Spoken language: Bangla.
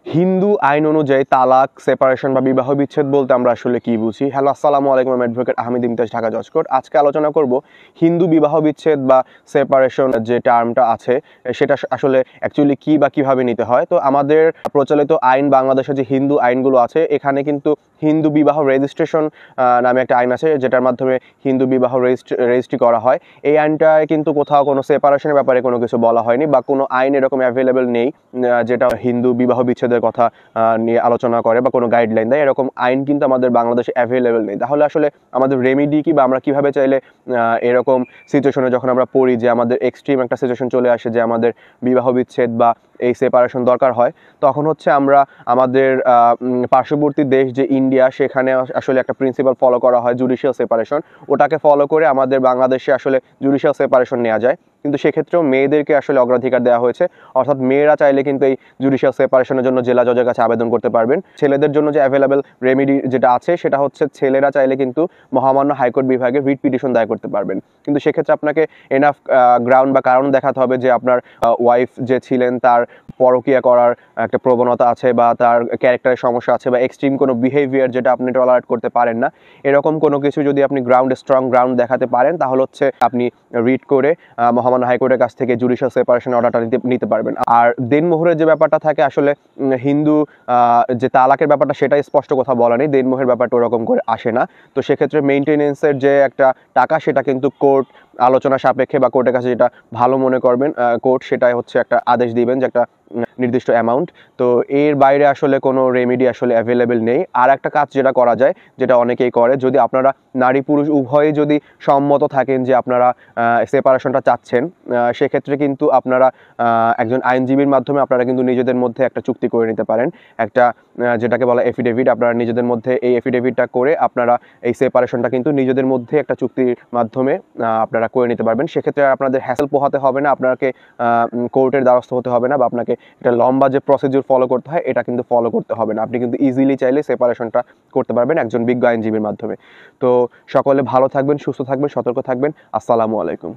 হিন্দু আইন অনুযায়ী তালাক, সেপারেশন বা বিবাহ বিচ্ছেদ বলতে আমরা আসলে কি বুঝি? হ্যালো, আসসালামু আলাইকুম। আমি অ্যাডভোকেট আহমেদ ইমতিয়াজ, ঢাকা জজ কোর্ট। আজকে আলোচনা করব হিন্দু বিবাহ বিচ্ছেদ বা সেপারেশন যে টার্মটা আছে সেটা আসলে অ্যাকচুয়ালি কি বা কিভাবে নিতে হয়। তো আমাদের প্রচলিত আইন, বাংলাদেশে যে হিন্দু আইনগুলো আছে, এখানে কিন্তু হিন্দু বিবাহ রেজিস্ট্রেশন নামে একটা আইন আছে, যেটার মাধ্যমে হিন্দু বিবাহ রেজিস্ট্রি করা হয়। এই আইনটায় কিন্তু কোথাও কোনো সেপারেশনের ব্যাপারে কোনো কিছু বলা হয়নি, বা কোনো আইন এরকম অ্যাভেলেবেল নেই যেটা হিন্দু বিবাহ বিচ্ছেদের কথা নিয়ে আলোচনা করে বা কোনো গাইডলাইন দেয়। এরকম আইন কিন্তু আমাদের বাংলাদেশে অ্যাভেলেবেল নেই। তাহলে আসলে আমাদের রেমিডি কি, বা আমরা কিভাবে চাইলে এরকম সিচুয়েশনে যখন আমরা পড়ি যে আমাদের এক্সট্রিম একটা সিচুয়েশন চলে আসে যে আমাদের বিবাহ বিচ্ছেদ বা এই সেপারেশন দরকার হয়, তখন হচ্ছে আমরা আমাদের পার্শ্ববর্তী দেশ যে ইন্ডিয়া, সেখানে আসলে একটা প্রিন্সিপাল ফলো করা হয়, জুডিশিয়াল সেপারেশন। ওটাকে ফলো করে আমাদের বাংলাদেশে আসলে জুডিশিয়াল সেপারেশন নেওয়া যায়, কিন্তু সেক্ষেত্রেও মেয়েদেরকে আসলে অগ্রাধিকার দেওয়া হয়েছে। অর্থাৎ মেয়েরা চাইলে কিন্তু এই জুডিশিয়াল সেপারেশনের জন্য জেলা জজের কাছে আবেদন করতে পারবেন। ছেলেদের জন্য যে অ্যাভেলেবেল রেমিডি যেটা আছে সেটা হচ্ছে ছেলেরা চাইলে কিন্তু মহামান্য হাইকোর্ট বিভাগে রিট পিটিশন দায়ের করতে পারবেন। কিন্তু সেক্ষেত্রে আপনাকে এনাফ গ্রাউন্ড বা কারণ দেখাতে হবে যে আপনার ওয়াইফ যে ছিলেন তার পরকীয়া করার একটা প্রবণতা আছে, বা তার ক্যারেক্টারের সমস্যা আছে, বা এক্সট্রিম কোনো বিহেভিয়ার যেটা আপনি টলারেট করতে পারেন না, এরকম কোনো কিছু যদি আপনি স্ট্রং গ্রাউন্ড দেখাতে পারেন, তাহলে হচ্ছে আপনি রিট করে মহামান্য হাইকোর্টের কাছ থেকে জুডিশিয়াল সেপারেশন অর্ডারটা নিতে পারবেন। আর দেনমোহরের যে ব্যাপারটা থাকে, আসলে হিন্দু যে তালাকের ব্যাপারটা সেটা স্পষ্ট কথা বলা নেই, দেনমোহের ব্যাপারটা ওরকম করে আসে না। তো সেক্ষেত্রে মেইনটেনেন্সের যে একটা টাকা, সেটা কিন্তু কোর্ট আলোচনা সাপেক্ষে বা কোর্টের কাছে যেটা ভালো মনে করবেন কোর্ট, সেটাই হচ্ছে একটা আদেশ দিবেন যে একটা নির্দিষ্ট অ্যামাউন্ট। তো এর বাইরে আসলে কোনো রেমিডি আসলে অ্যাভেলেবেল নেই। আর একটা কাজ যেটা করা যায়, যেটা অনেকেই করে, যদি আপনারা নারী পুরুষ উভয়ে যদি সম্মত থাকেন যে আপনারা সেপারেশনটা চাচ্ছেন, সেক্ষেত্রে কিন্তু আপনারা একজন আইনজীবীর মাধ্যমে আপনারা কিন্তু নিজেদের মধ্যে একটা চুক্তি করে নিতে পারেন, একটা যেটাকে বলা এফিডেভিট। আপনারা নিজেদের মধ্যে এই এফিডেভিটটা করে আপনারা এই সেপারেশনটা কিন্তু নিজেদের মধ্যে একটা চুক্তির মাধ্যমে আপনারা করে নিতে পারবেন। সেক্ষেত্রে আপনাদের হ্যাসেল পোহাতে হবে না, আপনাকে কোর্টের দ্বারস্থ হতে হবে না, বা আপনাকে এটা লম্বা যে প্রসিডিউর ফলো করতে হয় এটা কিন্তু ফলো করতে হবে না। আপনি কিন্তু ইজিলি চাইলে সেপারেশনটা করতে পারবেন একজন বিজ্ঞ আইনজীবীর মাধ্যমে। তো সকলে ভালো থাকবেন, সুস্থ থাকবেন, সতর্ক থাকবেন। আসসালামু আলাইকুম।